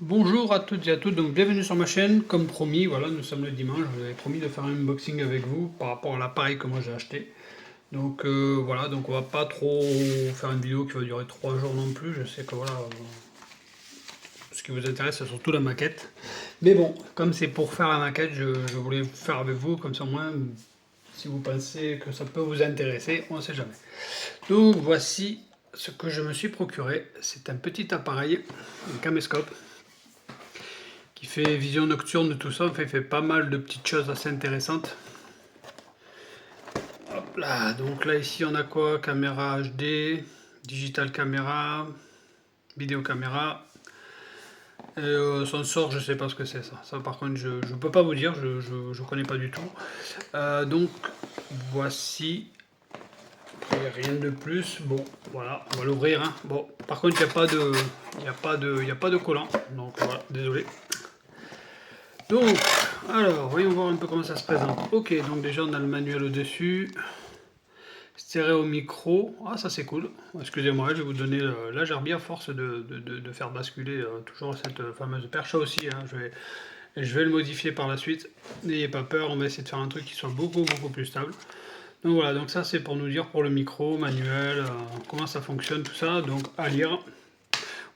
Bonjour à toutes et à tous, donc bienvenue sur ma chaîne. Comme promis, voilà, nous sommes le dimanche. Je vous avais promis de faire un unboxing avec vous par rapport à l'appareil que moi j'ai acheté. Donc voilà, donc on va pas trop faire une vidéo qui va durer 3 jours non plus. Je sais que voilà, ce qui vous intéresse c'est surtout la maquette. Mais bon, comme c'est pour faire la maquette, je voulais faire avec vous, comme ça au moins, si vous pensez que ça peut vous intéresser, on ne sait jamais. Donc voici ce que je me suis procuré. C'est un petit appareil, un caméscope qui fait vision nocturne, tout ça. En fait, il fait pas mal de petites choses assez intéressantes. Hop là, donc là ici on a quoi? Caméra HD, digital caméra, vidéo caméra. Sensor, je sais pas ce que c'est ça. Ça par contre je peux pas vous dire, je connais pas du tout. Donc voici. Après, rien de plus. Bon, voilà, on va l'ouvrir. Hein. Bon, par contre il n'y a pas de, il y a pas de collant. Donc voilà, désolé. Donc, alors, voyons voir un peu comment ça se présente. Ok, donc déjà on a le manuel au-dessus. Stéréo micro. Ah, ça c'est cool. Excusez-moi, je vais vous donner... là, j'ai bien force de faire basculer toujours cette fameuse perche aussi. Hein. Je vais le modifier par la suite. N'ayez pas peur, on va essayer de faire un truc qui soit beaucoup plus stable. Donc voilà, donc ça c'est pour nous dire pour le micro, manuel, comment ça fonctionne, tout ça. Donc à lire.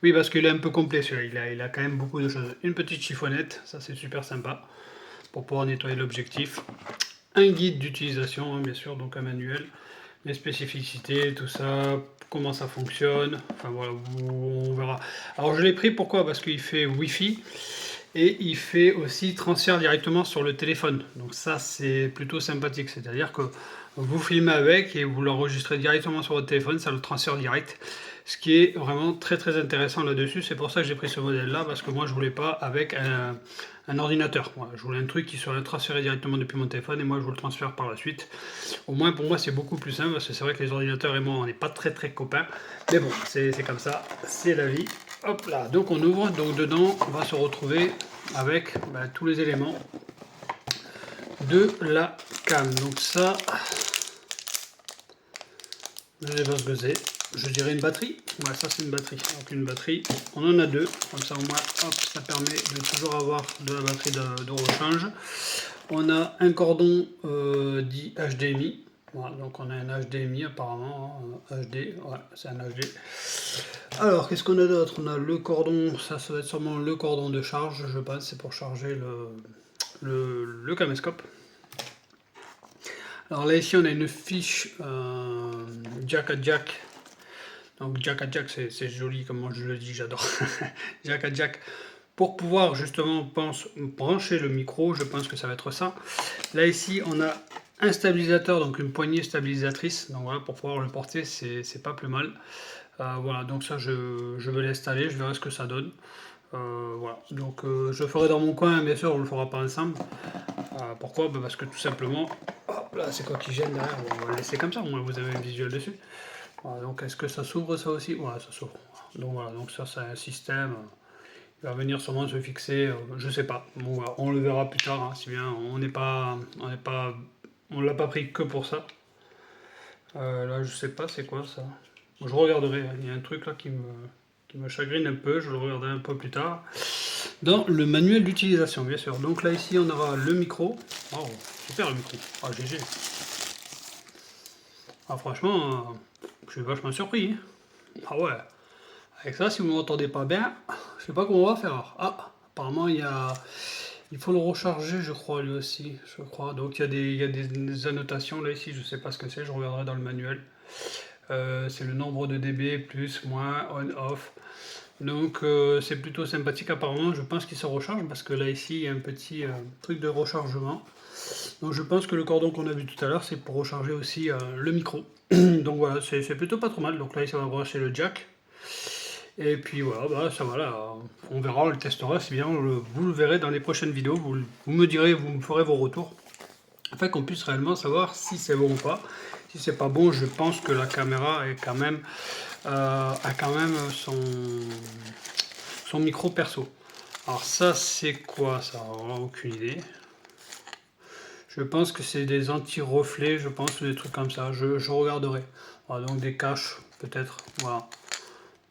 Oui, parce qu'il est un peu complet celui-là, il a quand même beaucoup de choses. Une petite chiffonnette, ça c'est super sympa, pour pouvoir nettoyer l'objectif. Un guide d'utilisation, hein, bien sûr, donc un manuel, les spécificités, tout ça, comment ça fonctionne, enfin voilà, on verra. Alors je l'ai pris, pourquoi? Parce qu'il fait Wi-Fi, et il fait aussi transfert directement sur le téléphone. Donc ça c'est plutôt sympathique, c'est-à-dire que vous filmez avec et vous l'enregistrez directement sur votre téléphone, ça le transfère direct. Ce qui est vraiment très intéressant là-dessus, c'est pour ça que j'ai pris ce modèle-là, parce que moi je voulais pas avec un ordinateur. Voilà, je voulais un truc qui soit transféré directement depuis mon téléphone et moi je vous le transfère par la suite. Au moins pour moi c'est beaucoup plus simple, parce que c'est vrai que les ordinateurs et moi on n'est pas très copains. Mais bon, c'est comme ça, c'est la vie. Hop là, donc on ouvre, donc dedans on va se retrouver avec tous les éléments de la cam. Donc ça, je sais pas ce que c'est. Je dirais une batterie. Ouais, ça c'est une batterie. Donc une batterie, on en a deux. Comme ça au moins, hop, ça permet de toujours avoir de la batterie de rechange. On a un cordon dit HDMI. Voilà, donc on a un HDMI apparemment. Hein, HD, ouais, c'est un HD. Alors, qu'est-ce qu'on a d'autre? On a le cordon, ça va être sûrement le cordon de charge, je pense, c'est pour charger le caméscope. Alors là ici on a une fiche jack à jack. Donc jack à jack c'est joli comme moi je le dis, j'adore. Jack à jack pour pouvoir justement brancher le micro, je pense que ça va être ça. Là ici on a un stabilisateur, donc une poignée stabilisatrice, donc voilà, pour pouvoir le porter c'est pas plus mal. Voilà, donc ça je vais l'installer, je verrai ce que ça donne. Voilà, donc je le ferai dans mon coin, bien sûr on le fera pas ensemble. Pourquoi? Parce que tout simplement, hop là, c'est quoi qui gêne derrière? On va le laisser comme ça, au moins vous avez un visuel dessus. Voilà, donc est-ce que ça s'ouvre ça aussi? Ouais, ça s'ouvre. Donc voilà, donc ça c'est un système. Il va venir sûrement se fixer, je sais pas. Bon, voilà, on le verra plus tard, hein, si bien on l'a pas pris que pour ça. Là, je sais pas, c'est quoi ça? Je regarderai. Hein, il y a un truc là qui me chagrine un peu. Je le regarderai un peu plus tard. Dans le manuel d'utilisation, bien sûr. Donc là, ici, on aura le micro. Oh, super le micro. Ah, GG. Ah, franchement, je suis vachement surpris. Hein. Ah ouais. Avec ça, si vous ne m'entendez pas bien, je sais pas comment on va faire. Ah, apparemment, il faut le recharger, je crois, lui aussi. Je crois. Donc, il y a des annotations là, ici. Je sais pas ce que c'est. Je regarderai dans le manuel. C'est le nombre de dB, plus, moins, on, off. Donc c'est plutôt sympathique apparemment, je pense qu'il se recharge parce que là ici il y a un petit truc de rechargement. Donc je pense que le cordon qu'on a vu tout à l'heure c'est pour recharger aussi le micro. Donc voilà, c'est plutôt pas trop mal. Donc là ici on va brancher le jack. Et puis voilà, ça va là, on verra, on le testera, c'est bien, vous le verrez dans les prochaines vidéos, vous me direz, vous me ferez vos retours, afin qu'on puisse réellement savoir si c'est bon ou pas. Si c'est pas bon, je pense que la caméra est quand même, a quand même son micro perso. Alors ça c'est quoi ça? Alors, aucune idée. Je pense que c'est des anti-reflets, je pense, des trucs comme ça. Je regarderai. Voilà, donc des caches peut-être, voilà,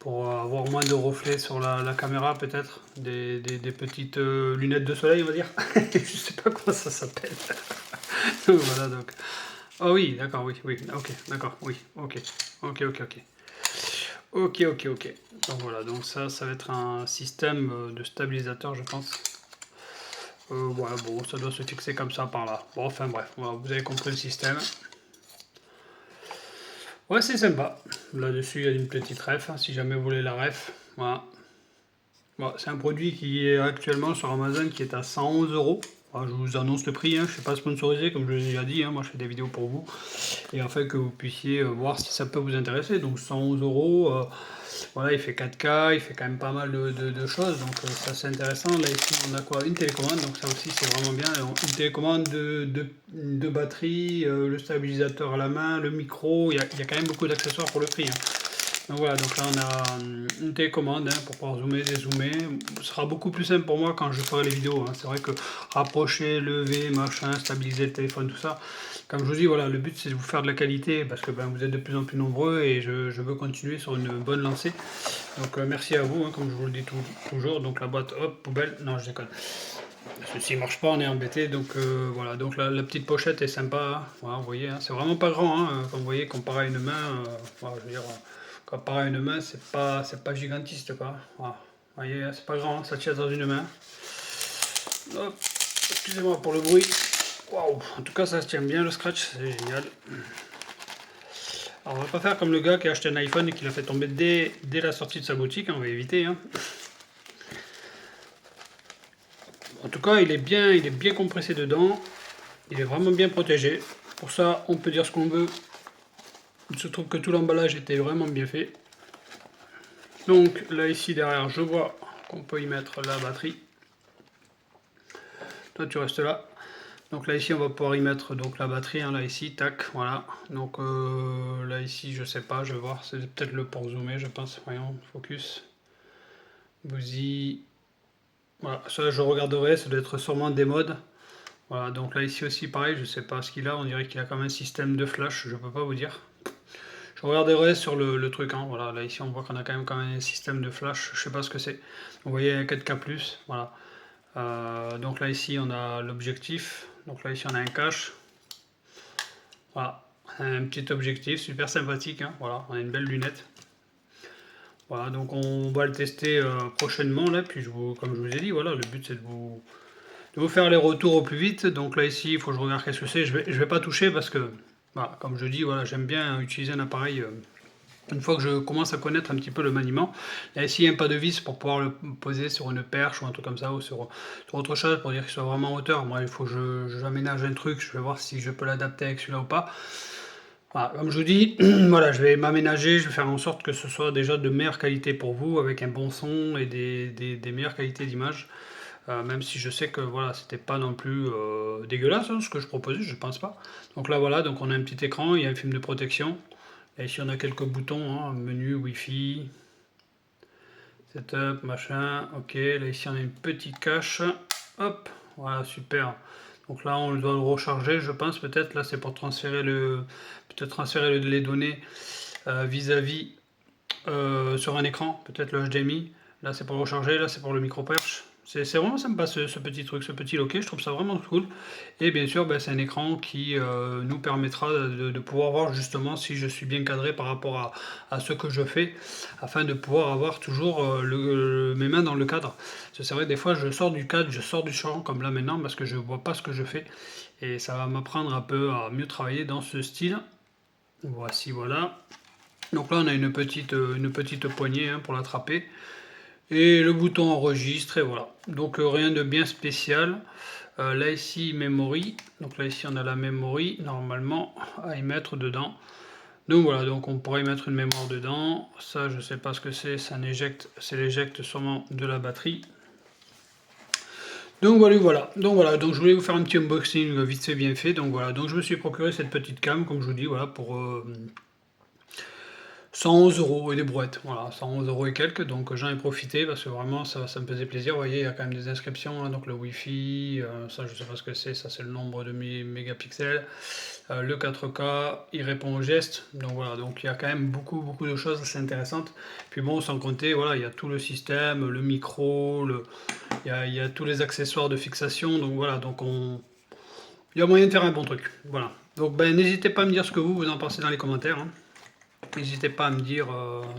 pour avoir moins de reflets sur la caméra peut-être, des petites lunettes de soleil on va dire, je sais pas comment ça s'appelle. Donc voilà donc. Ah oui, d'accord, oui, oui, ok, d'accord, oui, ok, ok, ok, ok. Ok, ok, ok. Donc voilà, donc ça va être un système de stabilisateur je pense. Ouais, bon, ça doit se fixer comme ça par là. Bon, enfin bref, voilà, vous avez compris le système. Ouais, c'est sympa. Là-dessus, il y a une petite ref, hein, si jamais vous voulez la ref. Voilà. Bon, c'est un produit qui est actuellement sur Amazon qui est à 111 euros. Je vous annonce le prix, hein, je ne suis pas sponsorisé comme je l'ai déjà dit, hein, moi je fais des vidéos pour vous. Et afin que vous puissiez voir si ça peut vous intéresser. Donc 111 euros, voilà, il fait 4K, il fait quand même pas mal de choses, donc ça c'est intéressant. Là ici on a quoi? Une télécommande, donc ça aussi c'est vraiment bien. Une télécommande de batterie, le stabilisateur à la main, le micro, il y a quand même beaucoup d'accessoires pour le prix, hein. Donc voilà, donc là on a une télécommande hein, pour pouvoir zoomer, dézoomer. Ce sera beaucoup plus simple pour moi quand je ferai les vidéos, hein. C'est vrai que rapprocher, lever, machin, stabiliser le téléphone, tout ça. Comme je vous dis, voilà, le but c'est de vous faire de la qualité parce que ben, vous êtes de plus en plus nombreux et je veux continuer sur une bonne lancée. Donc merci à vous, hein, comme je vous le dis toujours. Donc la boîte, hop, poubelle, non je déconne. Ceci marche pas, on est embêté. Donc voilà, donc la petite pochette est sympa. Hein. Voilà, vous voyez, hein, c'est vraiment pas grand. Hein, comme vous voyez, comparé à une main, voilà, je veux dire, comparé à une main, c'est pas gigantiste quoi. Voilà. Vous voyez, c'est pas grand, ça tient dans une main. Hop, excusez-moi pour le bruit. Waouh, en tout cas ça se tient bien le scratch, c'est génial. Alors on va pas faire comme le gars qui a acheté un iPhone et qui l'a fait tomber dès la sortie de sa boutique, hein, on va éviter. Hein. En tout cas il est bien compressé dedans, il est vraiment bien protégé. Pour ça on peut dire ce qu'on veut, il se trouve que tout l'emballage était vraiment bien fait. Donc là ici derrière je vois qu'on peut y mettre la batterie. Toi tu restes là. Donc là ici on va pouvoir y mettre donc la batterie, hein, là ici, tac, voilà. Donc là ici je sais pas, je vais voir, c'est peut-être le pour zoomer je pense, voyons, focus. Bousy. Voilà, ça je regarderai, ça doit être sûrement des modes. Voilà, donc là ici aussi pareil, je sais pas ce qu'il a, on dirait qu'il a quand même un système de flash, je peux pas vous dire. Je regarderai sur le truc, hein, voilà, là ici on voit qu'on a quand même un système de flash, je sais pas ce que c'est. Vous voyez un 4K+, voilà. Donc là ici on a l'objectif, donc là ici on a un cache. Voilà, un petit objectif super sympathique, hein, voilà, on a une belle lunette. Voilà, donc on va le tester prochainement là, puis comme je vous ai dit, voilà, le but c'est de vous faire les retours au plus vite. Donc là ici, il faut que je regarde qu'est-ce que c'est. Je vais pas toucher parce que, voilà, comme je dis, voilà, j'aime bien utiliser un appareil une fois que je commence à connaître un petit peu le maniement. Là ici, il n'y a pas de vis pour pouvoir le poser sur une perche ou un truc comme ça, ou sur autre chose pour dire qu'il soit vraiment en hauteur. Moi, il faut que j'aménage un truc, je vais voir si je peux l'adapter avec celui-là ou pas. Voilà, comme je vous dis, voilà, je vais m'aménager, je vais faire en sorte que ce soit déjà de meilleure qualité pour vous, avec un bon son et des meilleures qualités d'image. Même si je sais que voilà, c'était pas non plus dégueulasse hein, ce que je proposais, je pense pas. Donc là voilà, donc on a un petit écran, il y a un film de protection. Et ici on a quelques boutons, hein, menu, wifi, setup, machin, ok. Là ici on a une petite cache, hop, voilà super. Donc là on doit le recharger, je pense peut-être. Là c'est pour transférer peut-être transférer les données vis-à-vis sur un écran, peut-être le HDMI. Là c'est pour recharger, là c'est pour le micro perche. C'est vraiment sympa ce petit truc, ce petit loquet, je trouve ça vraiment cool. Et bien sûr, ben, c'est un écran qui nous permettra de pouvoir voir justement si je suis bien cadré par rapport à ce que je fais, afin de pouvoir avoir toujours mes mains dans le cadre. C'est vrai, des fois je sors du cadre, je sors du champ, comme là maintenant, parce que je ne vois pas ce que je fais. Et ça va m'apprendre un peu à mieux travailler dans ce style. Voici, voilà. Donc là on a une petite poignée hein, pour l'attraper. Et le bouton enregistre et voilà. Donc rien de bien spécial. Là ici memory. Donc là ici on a la memory normalement à y mettre dedans. Donc voilà, donc on pourrait y mettre une mémoire dedans. Ça je sais pas ce que c'est, c'est l'éjecte sûrement de la batterie. Donc voilà, donc je voulais vous faire un petit unboxing vite fait bien fait. Donc voilà, donc je me suis procuré cette petite cam comme je vous dis, voilà, pour 111 € et des brouettes, voilà, 111 € et quelques, donc j'en ai profité parce que vraiment ça me faisait plaisir. Vous voyez, il y a quand même des inscriptions, hein, donc le Wi-Fi, ça je sais pas ce que c'est, ça c'est le nombre de mégapixels. Le 4K, il répond aux gestes, donc voilà, donc il y a quand même beaucoup de choses assez intéressantes. Puis bon, sans compter, voilà, il y a tout le système, le micro, il y a tous les accessoires de fixation, donc voilà, il y a moyen de faire un bon truc, voilà. Donc ben, n'hésitez pas à me dire ce que vous en pensez dans les commentaires, hein. N'hésitez pas à me dire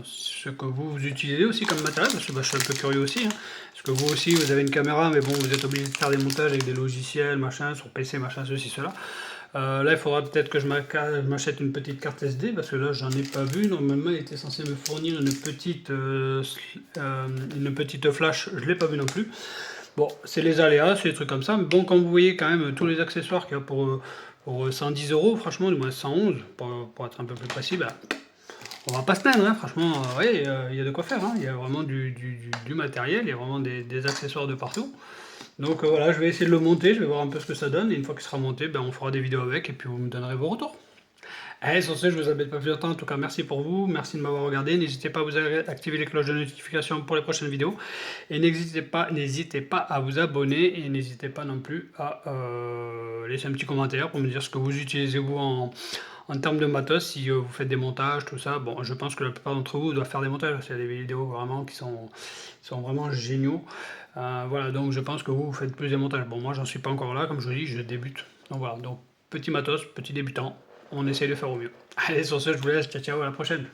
ce que vous utilisez aussi comme matériel, parce que bah, je suis un peu curieux aussi, hein. Parce que vous aussi, vous avez une caméra, mais bon, vous êtes obligé de faire des montages avec des logiciels, machin, sur PC, machin, ceci, cela. Là, il faudra peut-être que je m'achète une petite carte SD, parce que là, j'en ai pas vu. Normalement, il était censé me fournir une petite flash, je l'ai pas vu non plus. Bon, c'est les aléas, c'est des trucs comme ça. Mais bon, quand vous voyez quand même tous les accessoires qu'il y a pour 110 €, franchement, du moins 111, pour être un peu plus précis, bah, on va pas se plaindre, hein, franchement, ouais, il y a de quoi faire, hein. Il y a vraiment du matériel, il y a vraiment des accessoires de partout. Donc voilà, je vais essayer de le monter, je vais voir un peu ce que ça donne, et une fois qu'il sera monté, ben, on fera des vidéos avec, et puis vous me donnerez vos retours. Allez, sur ce, je vous embête pas plus longtemps, en tout cas merci pour vous, merci de m'avoir regardé, n'hésitez pas à vous activer les cloches de notification pour les prochaines vidéos, et n'hésitez pas à vous abonner, et n'hésitez pas non plus à laisser un petit commentaire pour me dire ce que vous utilisez vous en termes de matos, si vous faites des montages, tout ça. Bon, je pense que la plupart d'entre vous doivent faire des montages, parce qu'il y a des vidéos vraiment qui sont vraiment géniaux. Voilà, donc je pense que vous faites plus des montages. Bon, moi j'en suis pas encore là, comme je vous dis, je débute. Donc voilà, donc petit matos, petit débutant, on essaye de faire au mieux. Allez, sur ce, je vous laisse, ciao ciao, à la prochaine.